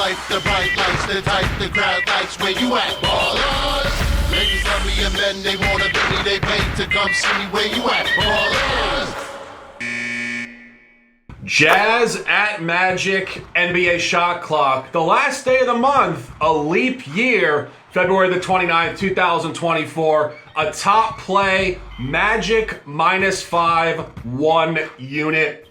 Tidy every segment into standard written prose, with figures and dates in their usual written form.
life, the bright lights, the type the crowd likes. Where you at, ballers? Ladies love me and men, they wanna be me, they pay to come see me. Where you at, ballers? Jazz at Magic, NBA shot clock. The last day of the month, a leap year, February the 29th, 2024. A top play, Magic -5, 1 unit.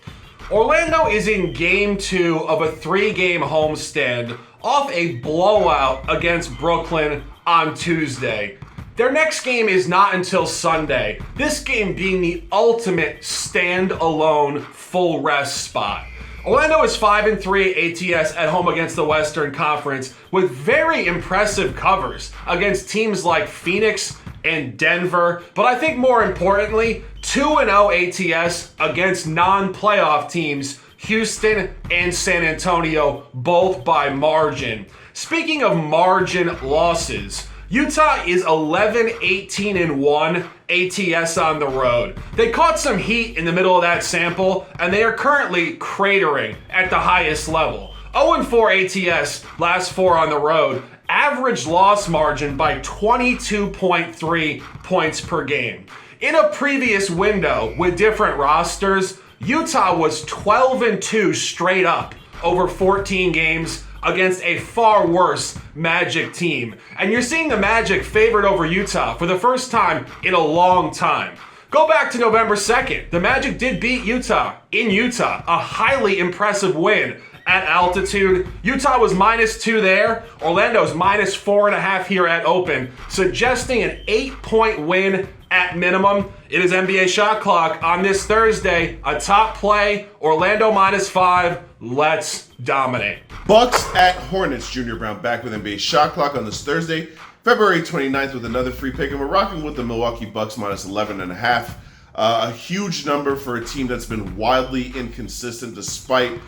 Orlando is in game 2 of a 3-game homestand off a blowout against Brooklyn on Tuesday. Their next game is not until Sunday, this game being the ultimate stand-alone full rest spot. Orlando is 5-3 ATS at home against the Western Conference with very impressive covers against teams like Phoenix and Denver, but I think more importantly, 2-0 ATS against non-playoff teams, Houston and San Antonio, both by margin. Speaking of margin losses, Utah is 11-18-1 ATS on the road. They caught some heat in the middle of that sample, and they are currently cratering at the highest level. 0-4 ATS, last 4 on the road. Average loss margin by 22.3 points per game. In a previous window with different rosters, Utah was 12-2 straight up over 14 games against a far worse Magic team. And you're seeing the Magic favored over Utah for the first time in a long time. Go back to November 2nd. The Magic did beat Utah in Utah, a highly impressive win at altitude. Utah was -2 there. Orlando's -4.5 here at Open, suggesting an 8-point win at minimum. It is NBA shot clock on this Thursday. A top play, Orlando -5. Let's dominate. Bucks at Hornets. Junior Browne back with NBA shot clock on this Thursday, February 29th with another free pick, and we're rocking with the Milwaukee Bucks -11.5. A huge number for a team that's been wildly inconsistent despite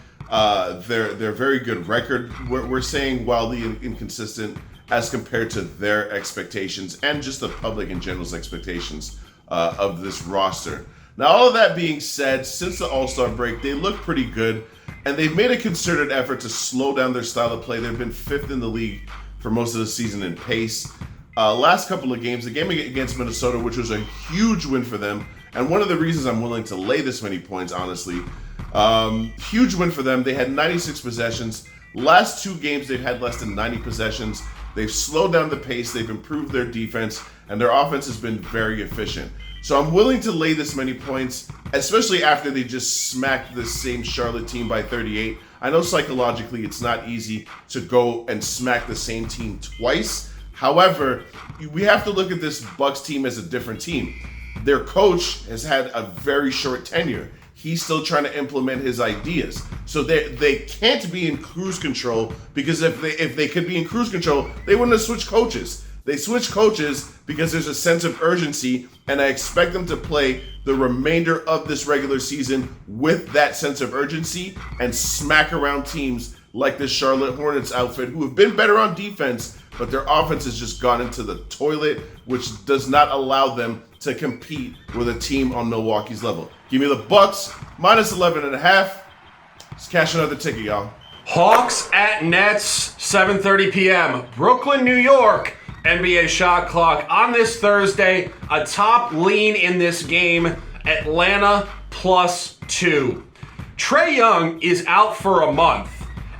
their very good record. We're saying wildly inconsistent as compared to their expectations and just the public in general's expectations of this roster. Now, all of that being said, since the All-Star break, they look pretty good, and they've made a concerted effort to slow down their style of play. They've been 5th in the league for most of the season in pace. Last couple of games, the game against Minnesota, which was a huge win for them, and one of the reasons I'm willing to lay this many points, honestly, huge win for them. They had 96 possessions. Last 2 games, they've had less than 90 possessions. They've slowed down the pace, they've improved their defense, and their offense has been very efficient. So I'm willing to lay this many points, especially after they just smacked the same Charlotte team by 38. I know psychologically it's not easy to go and smack the same team twice. However, we have to look at this Bucks team as a different team. Their coach has had a very short tenure. He's still trying to implement his ideas. So they can't be in cruise control, because if they could be in cruise control, they wouldn't have switched coaches. They switched coaches because there's a sense of urgency, and I expect them to play the remainder of this regular season with that sense of urgency and smack around teams like the Charlotte Hornets outfit, who have been better on defense, but their offense has just gone into the toilet, which does not allow them to compete with a team on Milwaukee's level. Give me the Bucks -11.5. Let's cash another ticket, y'all. Hawks at Nets, 7:30 p.m. Brooklyn, New York. NBA shot clock on this Thursday. A top lean in this game, Atlanta +2. Trae Young is out for a month,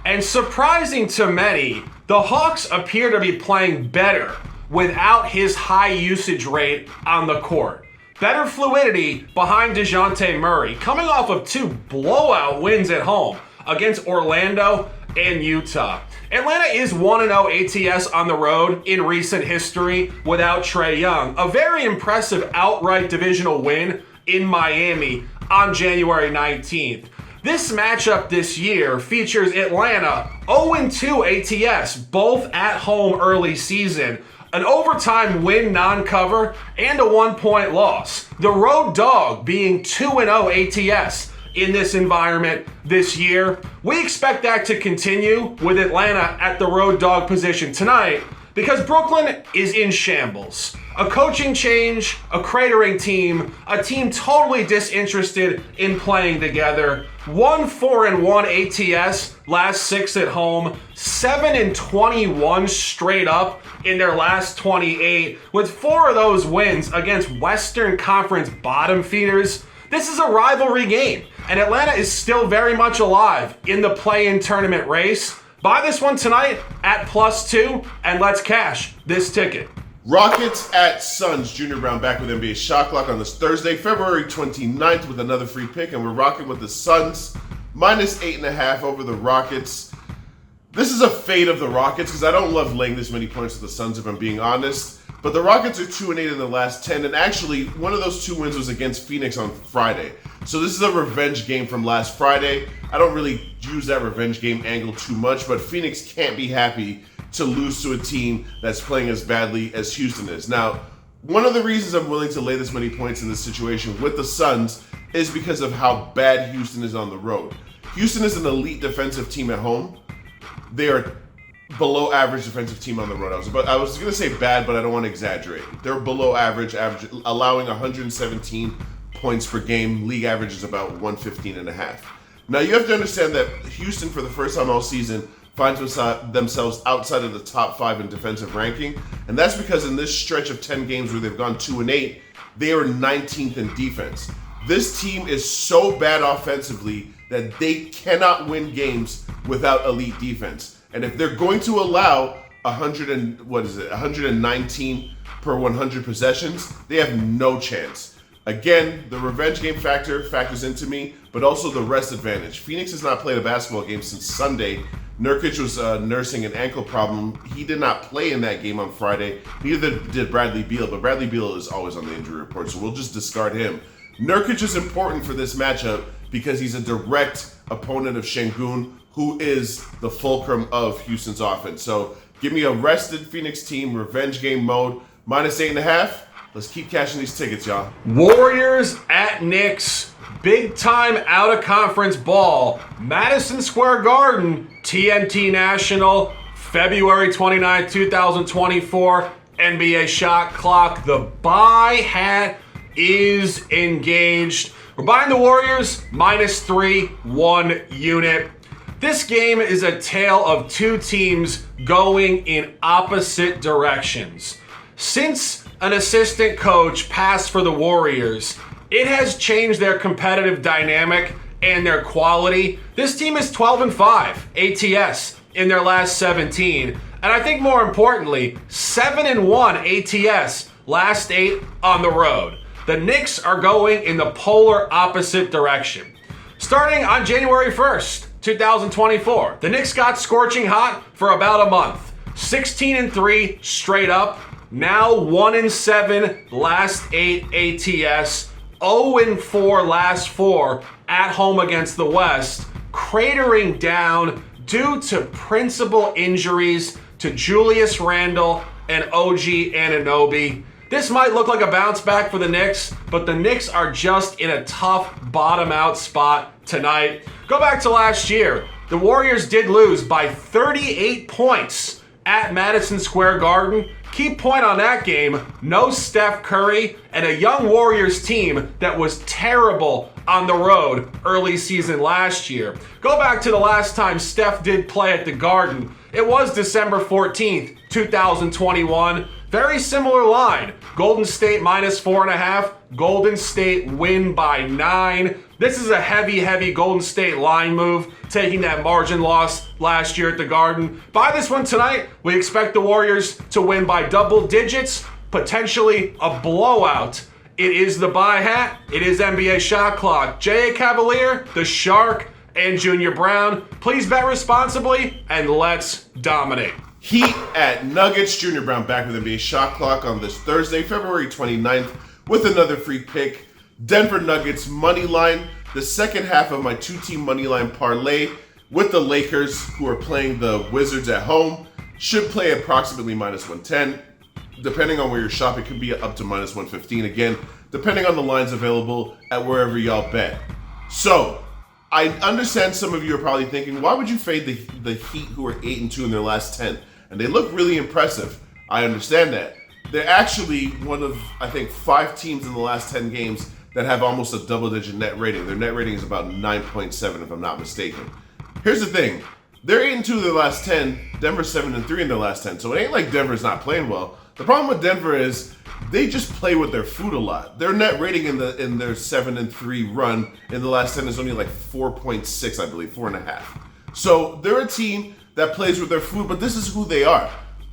and surprising to many, the Hawks appear to be playing better without his high usage rate on the court. Better fluidity behind DeJounte Murray, coming off of 2 blowout wins at home against Orlando and Utah. Atlanta is 1-0 ATS on the road in recent history without Trae Young. A very impressive outright divisional win in Miami on January 19th. This matchup this year features Atlanta 0-2 ATS, both at home early season, an overtime win non-cover, and a 1-point loss. The road dog being 2-0 ATS in this environment this year. We expect that to continue with Atlanta at the road dog position tonight because Brooklyn is in shambles. A coaching change, a cratering team, a team totally disinterested in playing together. 1-4-1 ATS, last 6 at home. 7-21 straight up in their last 28, with 4 of those wins against Western Conference bottom feeders. This is a rivalry game, and Atlanta is still very much alive in the play-in tournament race. Buy this one tonight at +2, and let's cash this ticket. Rockets at Suns. Junior Browne back with NBA Shot Clock on this Thursday, February 29th with another free pick, and we're rocking with the Suns -8.5 over the Rockets. This is a fade of the Rockets because I don't love laying this many points with the Suns if I'm being honest. But the Rockets are 2-8 in the last 10, and actually one of those 2 wins was against Phoenix on Friday. So this is a revenge game from last Friday. I don't really use that revenge game angle too much, but Phoenix can't be happy to lose to a team that's playing as badly as Houston is. Now, one of the reasons I'm willing to lay this many points in this situation with the Suns is because of how bad Houston is on the road. Houston is an elite defensive team at home. They are below average defensive team on the road. I was going to say bad, but I don't want to exaggerate. They're below average, allowing 117 points per game. League average is about 115.5. Now, you have to understand that Houston, for the first time all season, finds themselves outside of the top 5 in defensive ranking. And that's because in this stretch of 10 games where they've gone 2-8, they are 19th in defense. This team is so bad offensively that they cannot win games without elite defense. And if they're going to allow 119 per 100 possessions, they have no chance. Again, the revenge game factors into me, but also the rest advantage. Phoenix has not played a basketball game since Sunday. Nurkic was nursing an ankle problem. He did not play in that game on Friday. Neither did Bradley Beal, but Bradley Beal is always on the injury report, so we'll just discard him. Nurkic is important for this matchup because he's a direct opponent of Şengün, who is the fulcrum of Houston's offense. So give me a rested Phoenix team, revenge game mode, -8.5. Let's keep cashing these tickets, y'all. Warriors at Knicks. Big time out of conference ball. Madison Square Garden, TNT National, February 29, 2024. NBA Shot Clock. The buy hat is engaged. We're buying the Warriors -3, 1 unit. This game is a tale of 2 teams going in opposite directions. Since an assistant coach passed for the Warriors, it has changed their competitive dynamic and their quality. This team is 12-5 ATS in their last 17. And I think more importantly, 7-1 ATS last 8 on the road. The Knicks are going in the polar opposite direction. Starting on January 1st, 2024, the Knicks got scorching hot for about a month. 16-3 straight up. Now 1-7 last 8 ATS. 0-4 last 4 at home against the West. Cratering down due to principal injuries to Julius Randle and OG Anunoby. This might look like a bounce back for the Knicks, but the Knicks are just in a tough bottom out spot tonight. Go back to last year. The Warriors did lose by 38 points at Madison Square Garden. Key point on that game, no Steph Curry and a young Warriors team that was terrible on the road early season last year. Go back to the last time Steph did play at the Garden. It was December 14th, 2021. Very similar line. Golden State -4.5. Golden State win by 9. This is a heavy Golden State line move, taking that margin loss last year at the Garden. Buy this one tonight. We expect the Warriors to win by double digits, potentially a blowout. It is the buy hat. It is NBA Shot Clock. J.A. Cavalier, the Shark, and Junior Browne. Please bet responsibly, and let's dominate. Heat at Nuggets. Junior Browne back with NBA Shot Clock on this Thursday, February 29th with another free pick. Denver Nuggets money line. The second half of my 2-team money line parlay with the Lakers, who are playing the Wizards at home, should play approximately -110. Depending on where you're shopping, it could be up to -115 again, depending on the lines available at wherever y'all bet. So, I understand some of you are probably thinking, why would you fade the Heat, who are 8-2 in their last 10? And they look really impressive. I understand that. They're actually one of, I think, 5 teams in the last 10 games that have almost a double-digit net rating. Their net rating is about 9.7, if I'm not mistaken. Here's the thing. They're 8-2 in their last 10. Denver's 7-3 in their last 10. So it ain't like Denver's not playing well. The problem with Denver is they just play with their food a lot. Their net rating in their 7-3 run in the last 10 is only like 4.6, I believe, 4.5. So they're a team that plays with their food, but this is who they are.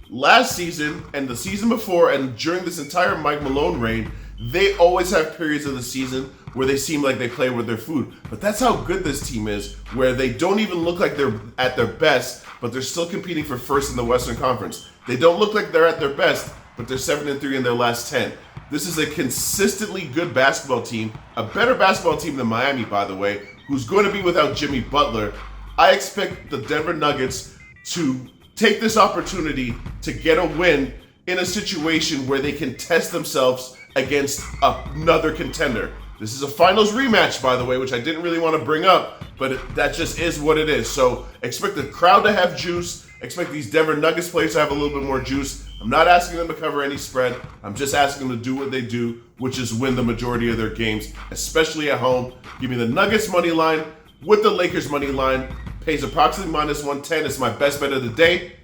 Last season and the season before and during this entire Mike Malone reign, they always have periods of the season where they seem like they play with their food. But that's how good this team is, where they don't even look like they're at their best, but they're still competing for first in the Western Conference. They don't look like they're at their best, but they're 7-3 in their last 10. This is a consistently good basketball team, a better basketball team than Miami, by the way, who's going to be without Jimmy Butler. I expect the Denver Nuggets to take this opportunity to get a win in a situation where they can test themselves against another contender. This is a finals rematch, by the way, which I didn't really want to bring up, but that just is what it is. So expect the crowd to have juice. Expect these Denver Nuggets players to have a little bit more juice. I'm not asking them to cover any spread. I'm just asking them to do what they do, which is win the majority of their games, especially at home. Give me the Nuggets money line with the Lakers money line. Pays approximately -110. It's my best bet of the day.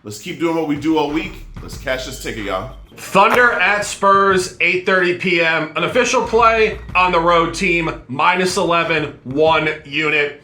Let's keep doing what we do all week. Let's cash this ticket, y'all. Thunder at Spurs, 8:30 p.m. An official play on the road team, -11, 1 unit.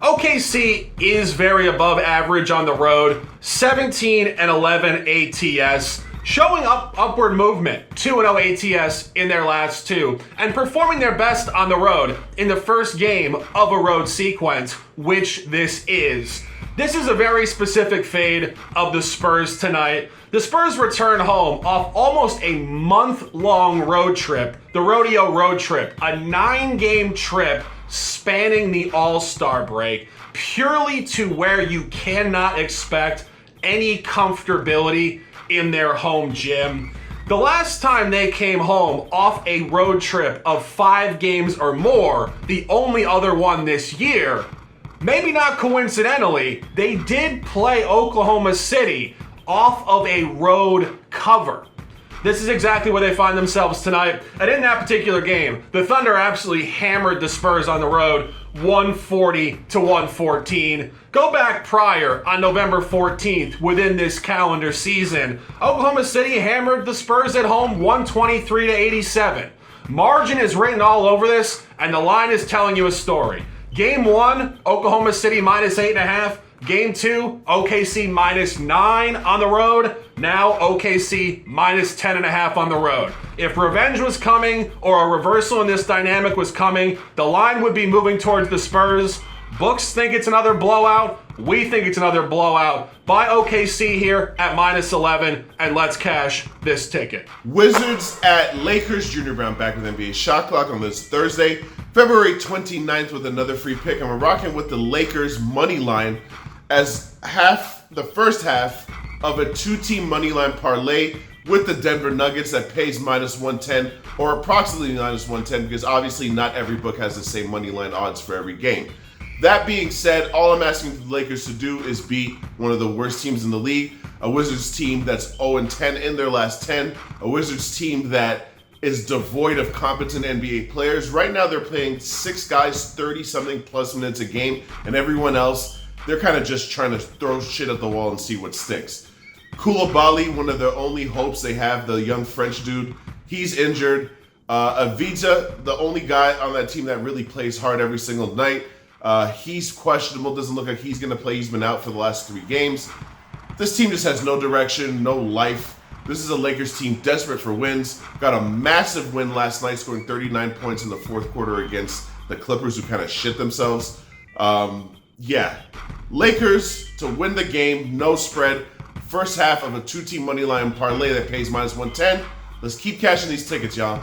OKC is very above average on the road, 17-11 ATS, showing upward movement, 2-0 ATS in their last 2, and performing their best on the road in the first game of a road sequence, which this is. This is a very specific fade of the Spurs tonight. The Spurs return home off almost a month-long road trip, the Rodeo Road Trip, a 9-game trip spanning the All-Star break, purely to where you cannot expect any comfortability in their home gym. The last time they came home off a road trip of 5 games or more, the only other one this year, maybe not coincidentally, they did play Oklahoma City off of a road cover. This is exactly where they find themselves tonight. And in that particular game, the Thunder absolutely hammered the Spurs on the road, 140-114. Go back prior on November 14th within this calendar season. Oklahoma City hammered the Spurs at home 123-87. Margin is written all over this, and the line is telling you a story. Game 1, Oklahoma City -8.5. Game 2, OKC -9 on the road. Now OKC -10.5 on the road. If revenge was coming or a reversal in this dynamic was coming, the line would be moving towards the Spurs. Books think it's another blowout. We think it's another blowout. Buy OKC here at -11, and let's cash this ticket. Wizards at Lakers. Junior Brown back with NBA Shot Clock on this Thursday, February 29th with another free pick. And we're rocking with the Lakers money line as the first half of a 2-team money line parlay with the Denver Nuggets that pays -110 or approximately -110, because obviously not every book has the same money line odds for every game. That being said, all I'm asking the Lakers to do is beat one of the worst teams in the league, a Wizards team that's 0-10 in their last 10, a Wizards team that is devoid of competent NBA players. Right now they're playing 6 guys 30-something plus minutes a game, and everyone else, they're kind of just trying to throw shit at the wall and see what sticks. Koulibaly, one of the only hopes they have, the young French dude, he's injured. Avdija, the only guy on that team that really plays hard every single night, he's questionable. Doesn't look like he's going to play. He's been out for the last 3 games. This team just has no direction, no life. This is a Lakers team desperate for wins. Got a massive win last night, scoring 39 points in the fourth quarter against the Clippers, who kind of shit themselves. Lakers to win the game, no spread. First half of a 2-team money line parlay that pays -110. Let's keep cashing these tickets, y'all.